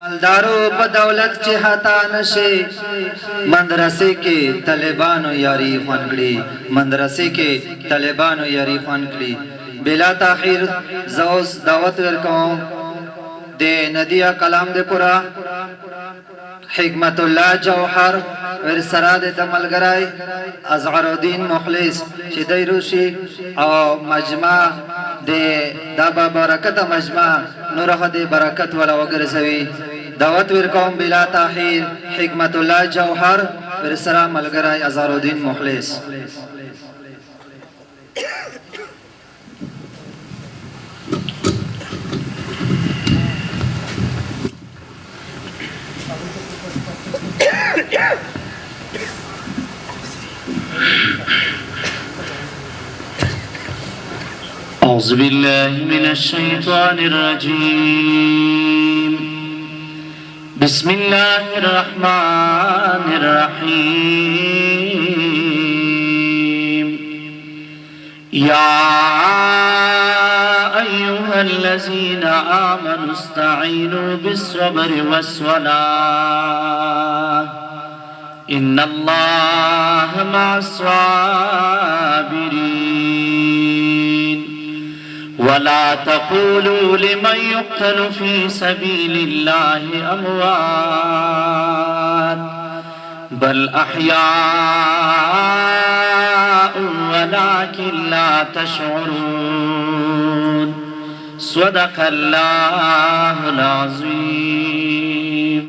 मालदारो बदौलत चिहाता नशे मदरसे के तलेबानो यारी फनकड़ी मदरसे के तलेबानो यारी फनकड़ी बिला ताखिर ज़ौस दावत वर्कों दे नदिया कलाम दे पुरा हिकमतुल्लाह जौहर विरसरा दे तमलगराई अज़हरुद्दीन मुखलिस शिदैरुशी और मजमा दे दाबा बरकत मजमा नूरह दे बरकत वाला वगैरह सभी दावत विरकों बिला ताखिर हिकमतुल्लाह जौहर विरसरा मलगराई अज़हरुद्दीन मुखलिस أعوذ بالله من الشيطان الرجيم بسم الله الرحمن الرحيم يا أيها الذين آمنوا استعينوا بالصبر والصلاة إن الله مع الصابرين ولا تقولوا لمن يقتل في سبيل الله أموات بل أحياء ولكن لا تشعرون صدق الله العظيم